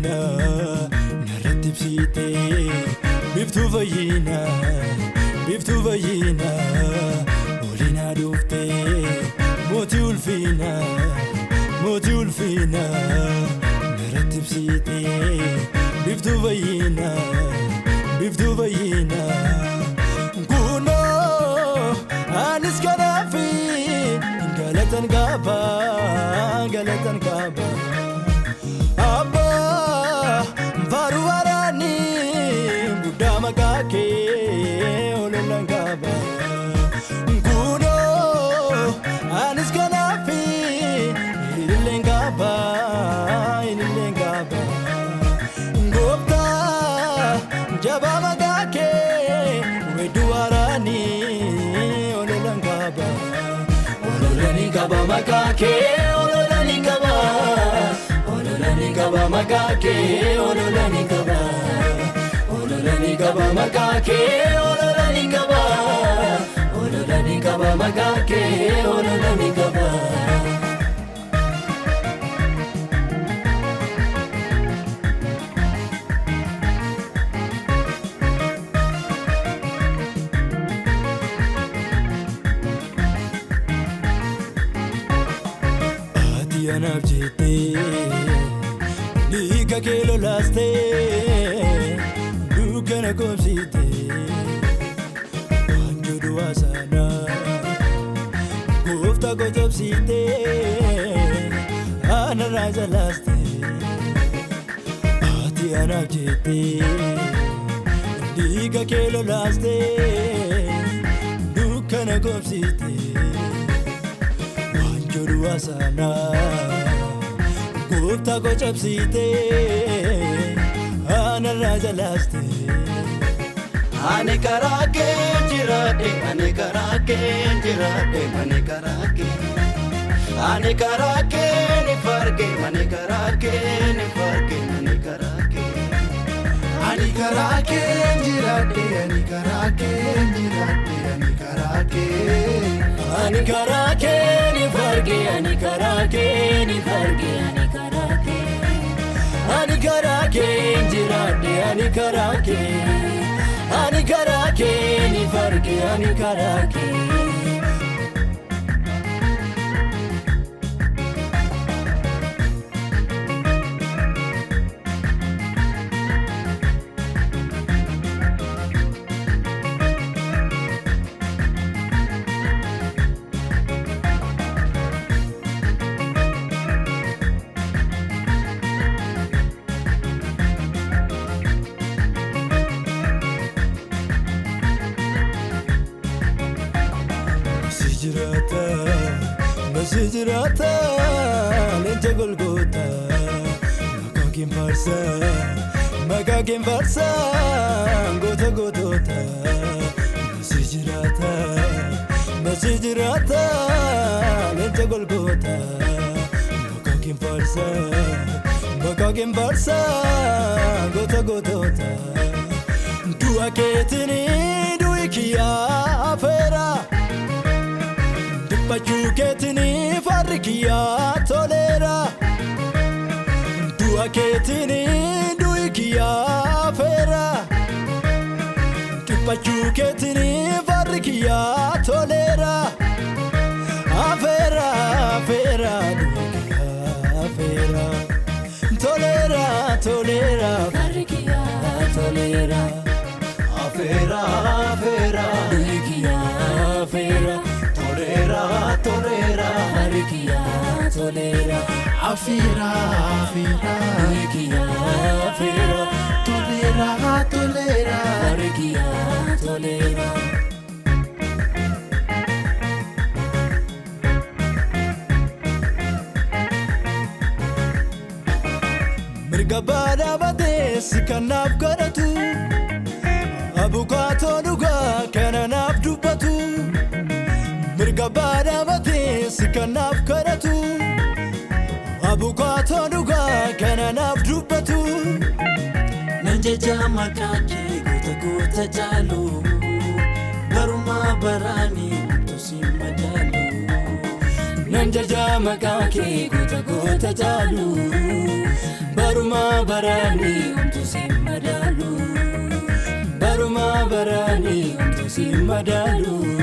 fayyina narratti ibsite biftuu fayyina olina dhufte mootii ulfina narratti ibsite biftuu fayyina kuno anis kanafi galatan qaba abba faru warani buddha makake ololan qaba kuno anis kanafi ililen qaba gopta jaba makake wedu warani ololan qaba makake ololani kaba makake ololani kaba makake ololani kaba Anabjite Nika kelo laste Dukana komsite Anjudu asana Gufta ko jabsite Anaraja laste Ati anabjite Nika kelo laste Dukana komsite Anjudu asana Gupta ko chapsite anaraja laste ane karake jirade ane karake ni farge ane karake ane karake jirade ane karake ni farge ane karake jirade ane karake ni farge ane karake Masijirata lente golgota makakin farsa gotota masijirata lente golgota makakin farsa gotota dua ketini duikia afera Pachuketini farkiya tolera Dua ketini duikiya fera Pachuketini farkiya tolera Afera duikiya fera Tolera farkiya tolera Afera duikiya fera Tolera farkiya tolera Afira farkiya fera Tolera farkiya tolera Mirgabada bade sikanaf karatu Abukato duga kananaf dubatu Mirgabada bade sikanaf karatu Abukato duga kananaf dubatu Nanjeja makake guta jalu Baruma barani tusi majalu nanjaja makake gota gota jalu baruma barani umtu simadalu baruma barani umtu simadalu